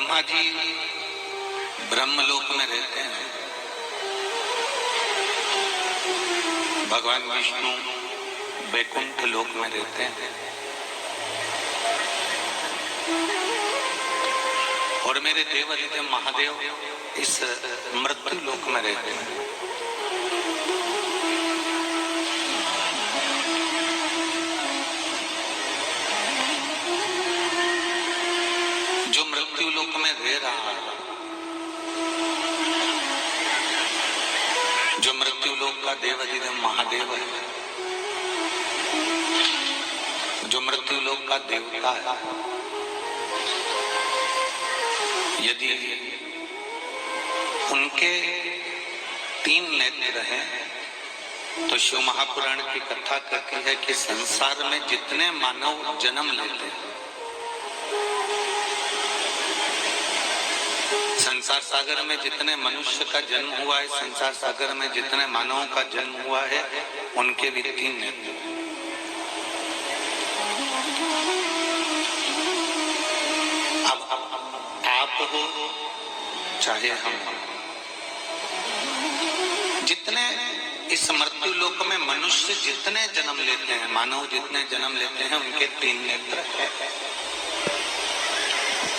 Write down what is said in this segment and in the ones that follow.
ब्रह्मा जी ब्रह्मलोक में रहते हैं, भगवान विष्णु वैकुंठ लोक में रहते हैं और मेरे देवादिदेव महादेव इस मृत्यु लोक में रहते हैं। जो मृत्यु लोक में रह रहा है, जो मृत्यु लोक का देवादिदेव महादेव है, जो मृत्यु लोक का देवता है, यदि उनके 3 नेत्र हैं तो शिव महापुराण की कथा कहती है कि संसार में जितने मानव जन्म लेते हैं, संसार सागर में जितने मनुष्य का जन्म हुआ है, संसार सागर में जितने मानवों का जन्म हुआ है, उनके भी 3 नेत्र। अब आप हो चाहे हम, जितने इस मृत्यु लोक में मनुष्य जितने जन्म लेते हैं, मानव जितने जन्म लेते हैं, उनके 3 नेत्र हैं।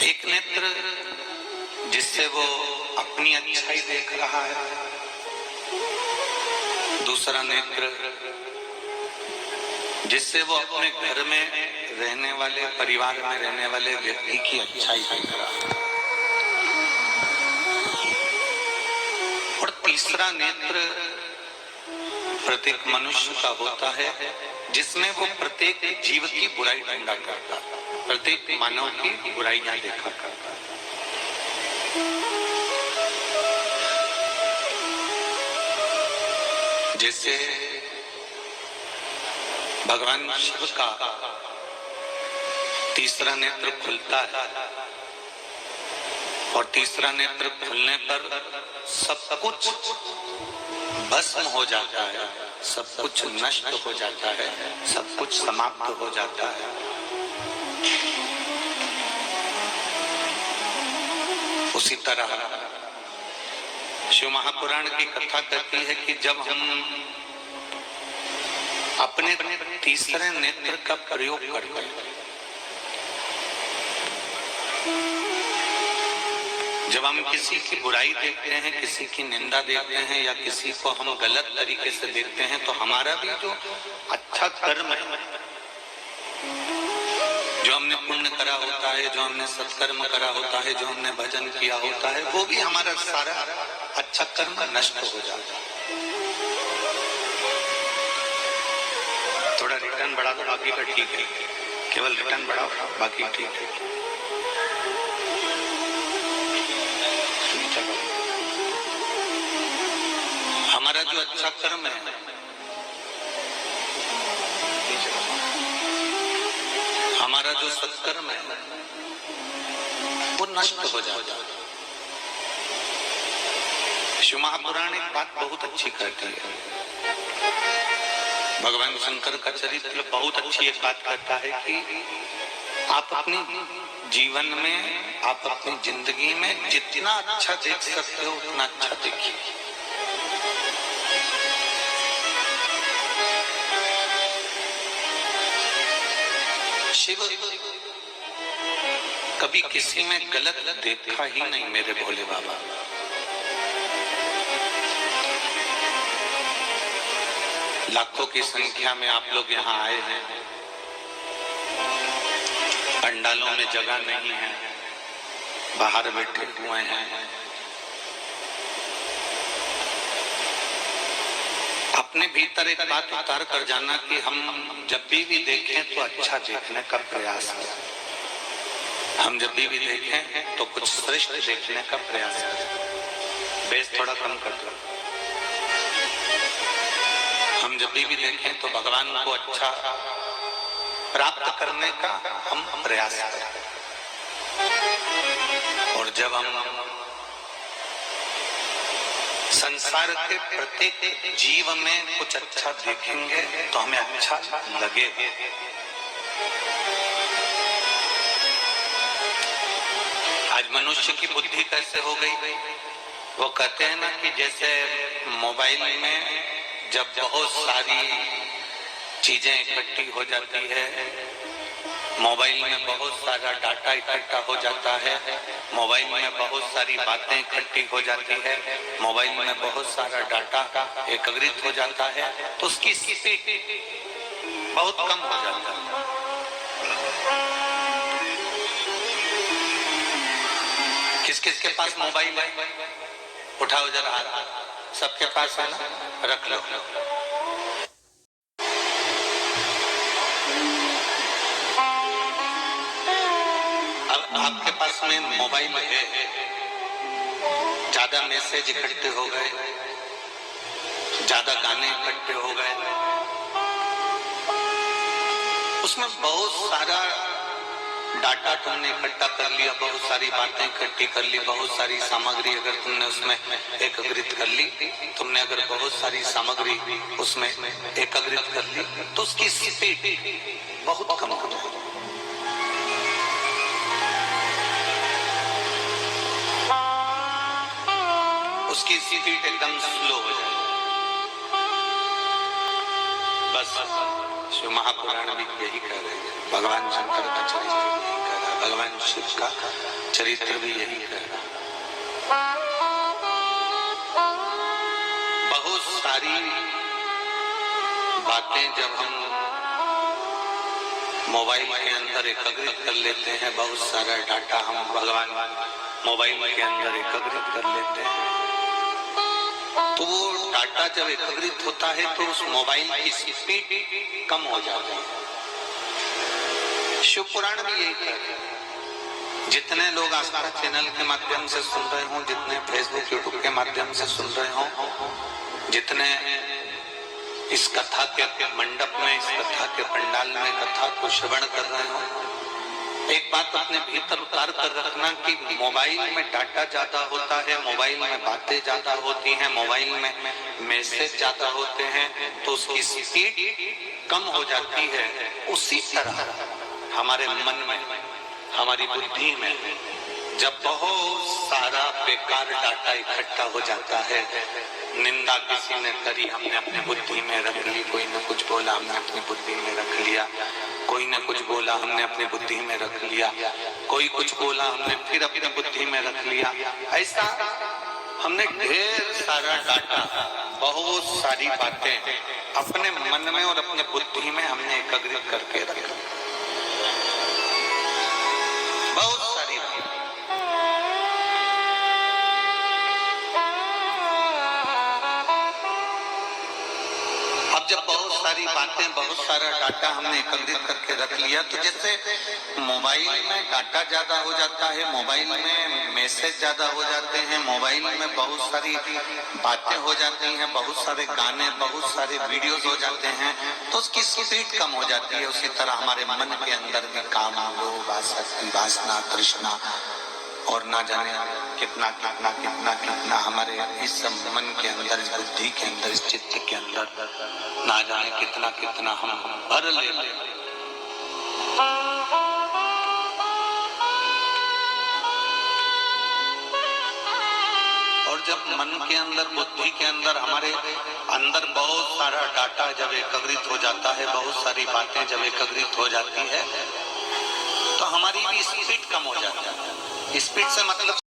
एक नेत्र जिससे वो अपनी अच्छाई देख रहा है, दूसरा नेत्र जिससे वो अपने घर में रहने वाले, परिवार में रहने वाले व्यक्ति की अच्छाई देख रहा है, और तीसरा नेत्र प्रत्येक मनुष्य का होता है जिसमें वो प्रत्येक जीव की बुराई ढूंढा करता है, प्रत्येक मानव की बुराइयां देखा करता है। जैसे भगवान शिव का तीसरा नेत्र खुलता है और तीसरा नेत्र खुलने पर सब कुछ भस्म हो जाता है, सब कुछ नष्ट हो जाता है, सब कुछ समाप्त हो जाता है। उसी तरह शिव महापुराण की कथा कहती है कि जब हम अपने तीसरे नेत्र का प्रयोग करते हैं, जब हम किसी की बुराई देखते हैं, किसी की निंदा देखते हैं या किसी को हम गलत तरीके से देखते हैं, तो हमारा भी जो अच्छा कर्म है, जो हमने पुण्य करा होता है, जो हमने सत्कर्म करा होता है, जो हमने भजन किया होता है, वो भी हमारा सारा अच्छा कर्म नष्ट हो जाता है। थोड़ा रिटर्न बढ़ा दो, बाकी का ठीक है, केवल रिटर्न बढ़ाओ, बाकी ठीक है। हमारा जो अच्छा कर्म है, हमारा जो सत्कर्म है, वो नष्ट हो जाता है। शिव महापुराण एक बात बहुत अच्छी कहती है, भगवान शंकर का चरित्र बहुत अच्छी एक बात कहता है कि आप अपनी जीवन में, आप अपनी जिंदगी में जितना अच्छा देख सकते हो उतना अच्छा देखिए। शिव कभी किसी में गलत देखा ही नहीं, मेरे भोले बाबा। लाखों की संख्या में आप लोग यहाँ आए हैं, पंडालों में जगह नहीं है, बाहर बैठे हुए हैं। अपने भीतर एक बात उतार कर जाना कि हम जब भी देखें तो अच्छा देखने का प्रयास करें, हम जब भी देखें तो कुछ श्रेष्ठ देखने का प्रयास करें। बेस थोड़ा कम कर दो। हम जब भी देखें तो भगवान को अच्छा प्राप्त करने का हम प्रयास करें, और जब हम संसार के प्रत्येक जीव में कुछ अच्छा देखेंगे तो हमें अच्छा लगेगा। आज मनुष्य की बुद्धि कैसे हो गई? वो कहते हैं ना कि जैसे मोबाइल में जब बहुत सारी चीजें इकट्ठी हो जाती है, मोबाइल में बहुत सारा डाटा इकट्ठा हो जाता है, मोबाइल में बहुत सारी बातें इकट्ठी हो जाती है, मोबाइल में बहुत सारा डाटा एकत्रित हो जाता है, तो उसकी स्पीड बहुत कम हो जाता है। किस किस के पास मोबाइल है? उठाओ जरा हाथ। सबके पास है ना? रख लो। अब आपके पास में मोबाइल है, ज्यादा मैसेज इकट्ठे हो गए, ज्यादा गाने इकट्ठे हो गए, उसमें बहुत सारा डाटा तुमने इकट्ठा कर लिया, बहुत सारी बातें इकट्ठी कर ली, बहुत सारी सामग्री अगर तुमने उसमें एकत्रित कर ली, तुमने अगर बहुत सारी सामग्री उसमें एकत्रित कर ली, तो उसकी स्पीड बहुत कम हो जाएगी। उसकी स्पीड एकदम स्लो हो जाएगी। बस शिव महापुराण भी यही कह रहे हैं, भगवान शंकर का चरित्र भी यही कह रहा है, भगवान शिव का चरित्र भी यही कह रहा है। बहुत सारी बातें जब हम मोबाइल के अंदर एकत्रित कर लेते हैं, बहुत सारा डाटा हम भगवान मोबाइल के अंदर एकत्रित कर लेते हैं, तो वो डाटा जब एकत्रित होता है तो उस मोबाइल की स्पीड कम हो जाती है। शिव पुराण भी यही कहते हैं। जितने लोग आस्था चैनल के माध्यम से सुन रहे हो, जितने फेसबुक यूट्यूब के माध्यम से सुन रहे हो, जितने इस कथा के मंडप में, इस कथा के पंडाल में कथा को श्रवण कर रहे हो, एक बात अपने भीतर उतार कर रखना कि मोबाइल में डाटा ज्यादा होता है, मोबाइल में बातें ज्यादा होती हैं, मोबाइल में मैसेज ज्यादा होते हैं, तो उसकी स्पीड कम हो जाती है। उसी तरह हमारे मन में, हमारी बुद्धि में जब बहुत सारा बेकार डाटा इकट्ठा हो जाता है, निंदा किसी ने करी, हमने अपने बुद्धि में रख ली, कोई ने कुछ बोला हमने अपनी बुद्धि में रख लिया, कोई ने कुछ बोला हमने अपनी बुद्धि में रख लिया, कोई कुछ बोला हमने फिर अपनी बुद्धि में रख लिया, ऐसा हमने ढेर सारा डाटा, बहुत सारी बातें अपने मन में और अपने बुद्धि में हमने एकत्रित करके रखा, बहुत सारी। अब जब बहुत सारी बातें, बहुत सारा डाटा हमने एकत्रित करके रख लिया, तो जैसे मोबाइल में डाटा ज्यादा हो जाता है, मोबाइल में मैसेज ज्यादा हो जाते हैं, मोबाइल में बहुत सारी बातें हो जाती हैं, बहुत सारे गाने, बहुत सारे वीडियोस हो जाते हैं, तो उसकी स्पीड कम हो जाती है। उसी तरह हमारे मन के अंदर भी काम, लोभ, आसक्ति, वासना, तृष्णा और ना जाने कितना कितना कितना कितना हमारे इस मन के अंदर, इस बुद्धि के अंदर, इस चित्त के अंदर ना जाने कितना कितना हम भर लेते हैं। और जब मन के अंदर, बुद्धि के अंदर, हमारे अंदर बहुत सारा डाटा जब एकत्रित हो जाता है, बहुत सारी बातें जब एकत्रित हो जाती है, तो हमारी भी स्पीड कम हो जाती है। स्पीड से मतलब